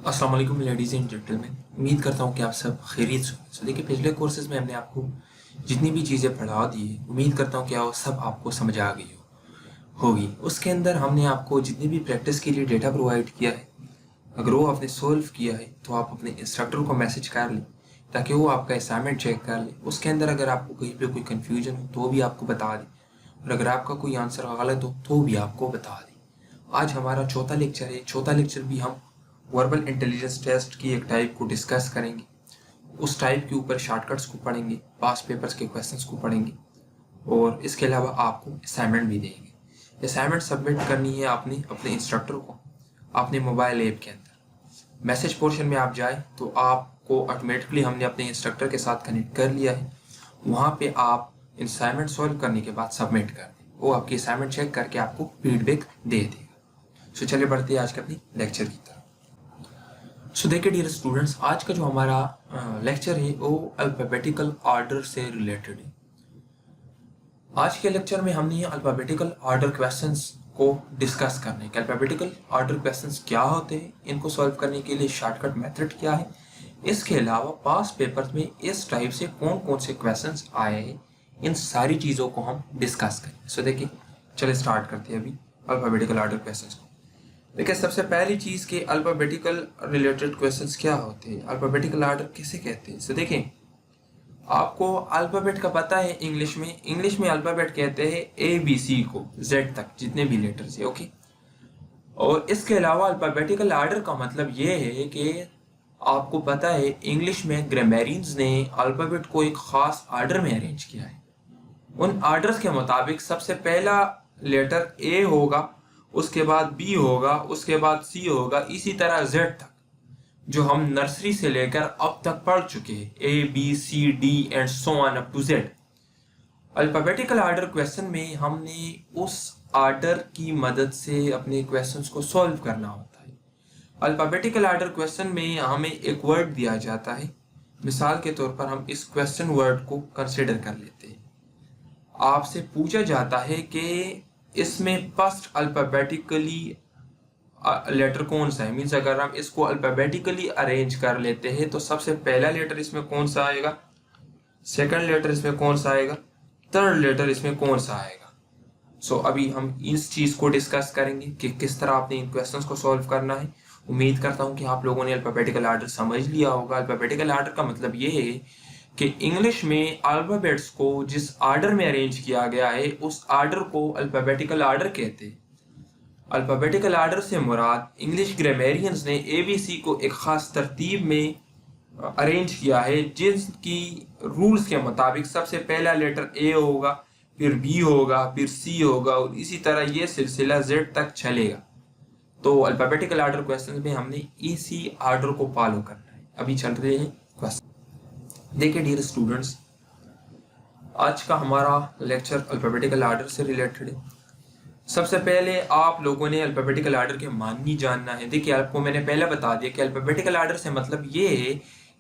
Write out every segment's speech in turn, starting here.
अस्सलाम वालेकुम ladies and gentleman. उम्मीद करता हूँ कि आप सब खैरियत से होंगे। देखिए, पिछले कोर्सेज में हमने आपको जितनी भी चीज़ें पढ़ा दी है, उम्मीद करता हूँ कि वो सब आपको समझ आ गई होगी। उसके अंदर हमने आपको जितनी भी प्रैक्टिस के लिए डेटा प्रोवाइड किया है, अगर वो आपने सोल्व किया है तो आप अपने इंस्ट्रक्टर को मैसेज कर लें ताकि वो आपका असाइनमेंट चेक कर ले। उसके अंदर अगर आपको कहीं पे कोई कन्फ्यूजन हो तो भी आपको बता दें, और अगर आपका कोई आंसर गलत हो तो भी आपको बता दें। आज हमारा चौथा लेक्चर है। चौथा लेक्चर भी हम वर्बल इंटेलिजेंस टेस्ट की एक टाइप को डिस्कस करेंगे। उस टाइप के ऊपर शॉर्टकट्स को पढ़ेंगे, पास्ट पेपर्स के क्वेश्चंस को पढ़ेंगे, और इसके अलावा आपको असाइनमेंट भी देंगे। असाइनमेंट सबमिट करनी है आपने अपने इंस्ट्रक्टर को अपने मोबाइल ऐप के अंदर। मैसेज पोर्शन में आप जाए तो आपको ऑटोमेटिकली हमने अपने इंस्ट्रक्टर के साथ कनेक्ट कर लिया है। वहाँ पे आप असाइनमेंट सॉल्व करने के बाद सबमिट कर दें, वो आपकी असाइनमेंट चेक करके आपको फीडबैक दे देगा। सो चलिए बढ़ते हैं आज के अपनी लेक्चर की तरफ। सो देखिए डियर स्टूडेंट्स, आज का जो हमारा लेक्चर है वो अल्फाबेटिकल ऑर्डर से रिलेटेड है। आज के लेक्चर में हमने अल्फाबेटिकल ऑर्डर क्वेश्चंस को डिस्कस करने के अल्फाबेटिकल ऑर्डर क्वेश्चंस क्या होते हैं, इनको सॉल्व करने के लिए शॉर्टकट मेथड क्या है, इसके अलावा पास्ट पेपर्स में इस टाइप से कौन कौन से क्वेश्चंस आए हैं, इन सारी चीज़ों को हम डिस्कस करें। सो देखिए, चलिए स्टार्ट करते हैं अभी अल्फाबेटिकल ऑर्डर क्वेश्चंस को। देखिए, सबसे पहली चीज़ के अल्फाबेटिकल रिलेटेड क्वेश्चंस क्या होते हैं, अल्फाबेटिकल ऑर्डर किसे कहते हैं। सो देखिए, आपको अल्फाबेट का पता है। इंग्लिश में अल्फाबेट कहते हैं ABC को, Z तक जितने भी लेटर्स है, ओके। और इसके अलावा अल्फाबेटिकल ऑर्डर का मतलब ये है कि आपको पता है इंग्लिश में ग्रामरियंस ने अल्फाबेट को एक खास ऑर्डर में अरेंज किया है। उन ऑर्डर्स के मुताबिक सबसे पहला लेटर A होगा, उसके बाद B होगा, उसके बाद C होगा, इसी तरह Z तक, जो हम नर्सरी से लेकर अब तक पढ़ चुके हैं, ABCD and so on up to Z। Alphabetical order question में हमने उस ऑर्डर की मदद से अपने क्वेश्चंस को सॉल्व करना होता है। अल्फाबेटिकल ऑर्डर क्वेश्चन में हमें एक वर्ड दिया जाता है। मिसाल के तौर पर हम इस क्वेश्चन वर्ड को कंसिडर कर लेते हैं। आपसे पूछा जाता है कि इसमें फर्स्ट अल्फाबेटिकली लेटर कौन सा है। मीन्स अगर हम इसको अल्फाबेटिकली अरेंज कर लेते हैं तो सबसे पहला लेटर इसमें कौन सा आएगा, सेकंड लेटर इसमें कौन सा आएगा, थर्ड लेटर इसमें कौन सा आएगा। सो अभी हम इस चीज को डिस्कस करेंगे कि किस तरह आपने इन क्वेश्चंस को सॉल्व करना है। उम्मीद करता हूं कि आप लोगों ने अल्फाबेटिकल ऑर्डर समझ लिया होगा। अल्फाबेटिकल ऑर्डर का मतलब ये है कि इंग्लिश में अल्फाबेट्स को जिस ऑर्डर में अरेंज किया गया है उस ऑर्डर को अल्फाबेटिकल ऑर्डर कहते हैं। अल्फाबेटिकल ऑर्डर से मुराद इंग्लिश ग्रामरियंस ने ABC को एक खास तरतीब में अरेंज किया है, जिनकी रूल्स के मुताबिक सबसे पहला लेटर A होगा, फिर B होगा, फिर C होगा, और इसी तरह ये सिलसिला Z तक चलेगा। तो अल्फाबेटिकल ऑर्डर क्वेश्चन में हमने इसी ऑर्डर को फॉलो करना है। अभी चल रहे हैं क्वेश्चन। देखिए डियर स्टूडेंट्स, आज का हमारा लेक्चर अल्फाबेटिकल ऑर्डर से रिलेटेड है। सबसे पहले आप लोगों ने अल्फाबेटिकल ऑर्डर के मानी जानना है। देखिए, आपको मैंने पहले बता दिया कि अल्फाबेटिकल ऑर्डर से मतलब ये है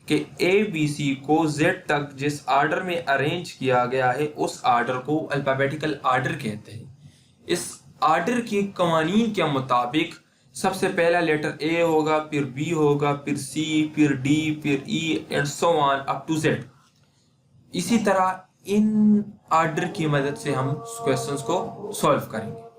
कि ABC को Z तक जिस ऑर्डर में अरेंज किया गया है उस ऑर्डर को अल्फाबेटिकल ऑर्डर कहते हैं। इस ऑर्डर की कवानीन के मुताबिक सबसे पहला लेटर A होगा, फिर B होगा, फिर C, फिर D, फिर E and so on up to Z। इसी तरह इन ऑर्डर की मदद से हम क्वेश्चंस को सॉल्व करेंगे।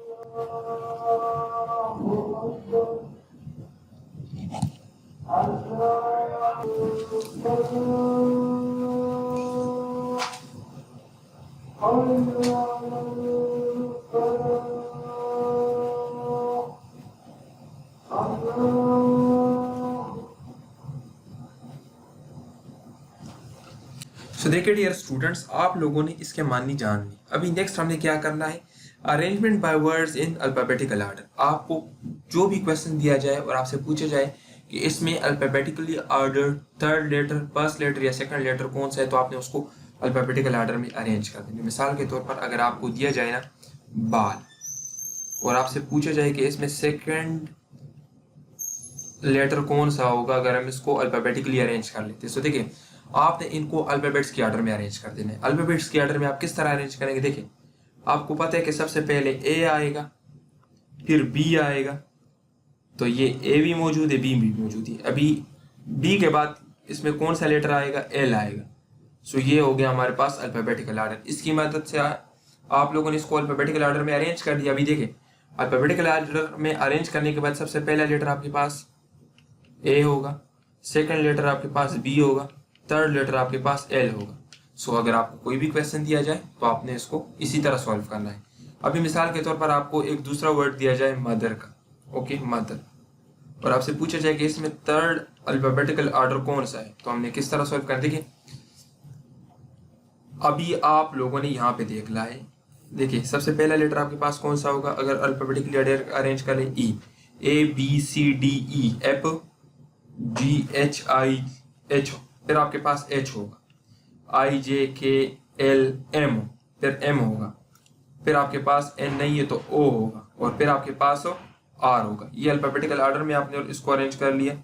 सो देखिए डियर स्टूडेंट्स, आप लोगों ने इसके मानी जान ली। अभी नेक्स्ट हमने क्या करना है, arrangement by words in alphabetical order. आपको जो भी क्वेश्चन दिया जाए और आपसे पूछा जाए कि इसमें alphabetically order third letter, first letter या सेकंड लेटर कौन सा है, तो आपने उसको अल्फाबेटिकल ऑर्डर में अरेंज कर देना। मिसाल के तौर पर अगर आपको दिया जाए ना बाल, और आपसे पूछा जाए कि इसमें सेकंड लेटर कौन सा होगा अगर हम इसको अल्फाबेटिकली अरेंज कर लेते हैं। तो देखिए, आपने इनको अल्फाबेट्स के ऑर्डर में अरेंज कर देना है। अल्फाबेट्स के ऑर्डर में आप किस तरह अरेंज करेंगे, देखिए आपको पता है कि सबसे पहले A आएगा, फिर B आएगा, तो ये ए भी मौजूद है, बी भी मौजूद है। अभी बी के बाद इसमें कौन सा लेटर आएगा? एल आएगा। सो ये हो गया हमारे पास अल्फाबेटिकल आर्डर। इसकी मदद से आप लोगों ने इसको अल्फाबेटिकल आर्डर में अरेंज कर दिया। अभी देखें, अल्फाबेटिकल आर्डर में अरेंज करने के बाद सबसे पहला लेटर आपके पास ए होगा, सेकंड लेटर आपके पास बी होगा, थर्ड लेटर आपके पास एल होगा। सो अगर आपको कोई भी क्वेश्चन दिया जाए तो आपने इसको इसी तरह सॉल्व करना है। अभी मिसाल के तौर पर आपको एक दूसरा वर्ड दिया जाए मदर का, ओके मदर, और आपसे पूछा जाए कि इसमें थर्ड अल्फाबेटिकल ऑर्डर कौन सा है, तो हमने किस तरह सॉल्व कर। देखिए अभी आप लोगों ने यहाँ पे देख ला है। देखिए सबसे पहला लेटर आपके पास कौन सा होगा? अगर अल्फाबेटिकली अरेंज कर ले, E, A B C D E, F G H I H, फिर आपके पास एच होगा, आई जे के एल एम, फिर एम होगा, फिर आपके पास एन नहीं है तो ओ होगा, और फिर आपके पास आर होगा। ये अल्फाबेटिकल ऑर्डर में आपने इसको अरेंज कर लिया।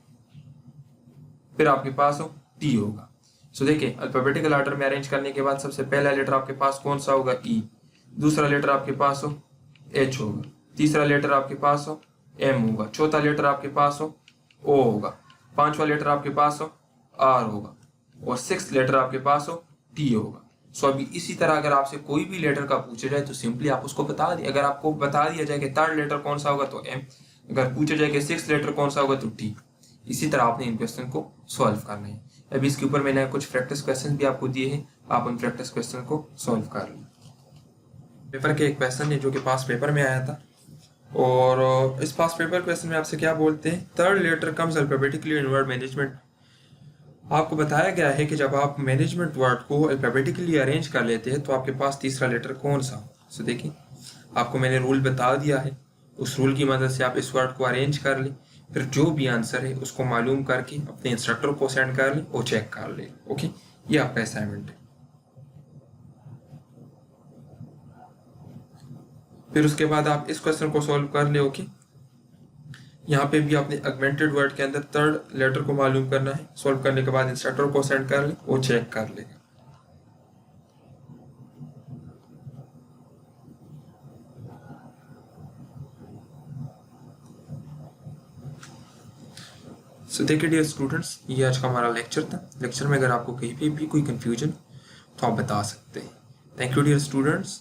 फिर आपके पास टी होगा। सो देखिए अल्फाबेटिकल ऑर्डर में अरेंज करने के बाद सबसे पहला लेटर आपके पास कौन सा होगा? ई, दूसरा लेटर आपके पास एच होगा, तीसरा लेटर आपके पास एम होगा, चौथा लेटर आपके पास ओ होगा, पांचवा लेटर आपके पास आर होगा, और सिक्स लेटर आपके पास टी होगा। सो अभी इसी तरह अगर आपसे कोई भी लेटर का पूछा जाए तो सिंपली आप उसको बता दिए। अगर आपको बता दिया जाए कि थर्ड लेटर कौन सा होगा तो एम, अगर पूछा जाए कि सिक्स लेटर कौन सा होगा तो टी। इसी तरह आपने इन क्वेश्चन को सॉल्व करना है। अभी इसके ऊपर मैंने कुछ प्रैक्टिस क्वेश्चन भी आपको दिए हैं, आप उन प्रैक्टिस क्वेश्चन को सॉल्व कर लें। पेपर के एक क्वेश्चन है जो कि पास पेपर में आया था, और इस पास पेपर क्वेश्चन में आपसे क्या बोलते हैं? थर्ड लेटर कम्स अल्फाबेटिकली इन वर्ड मैनेजमेंट। आपको बताया गया है कि जब आप मैनेजमेंट वर्ड को अल्फाबेटिकली अरेंज कर लेते हैं तो आपके पास तीसरा लेटर कौन सा हो। सो देखिए आपको मैंने रूल बता दिया है, उस रूल की मदद से आप इस वर्ड को अरेंज कर लें, फिर जो भी आंसर है उसको मालूम करके अपने इंस्ट्रक्टर को सेंड कर लें और चेक कर लें। ओके, ये आपका असाइनमेंट है। फिर उसके बाद आप इस क्वेश्चन को सॉल्व कर ले। ओके, यहाँ पे भी आपने अगमेंटेड वर्ड के अंदर थर्ड लेटर को मालूम करना है। सॉल्व करने के बाद इंस्ट्रक्टर को सेंड कर ले, वो चेक कर लेगा। सो देखिए डियर स्टूडेंट्स, ये आज का हमारा लेक्चर था। लेक्चर में अगर आपको कहीं पे भी कोई कंफ्यूजन तो आप बता सकते हैं। Thank you dear students.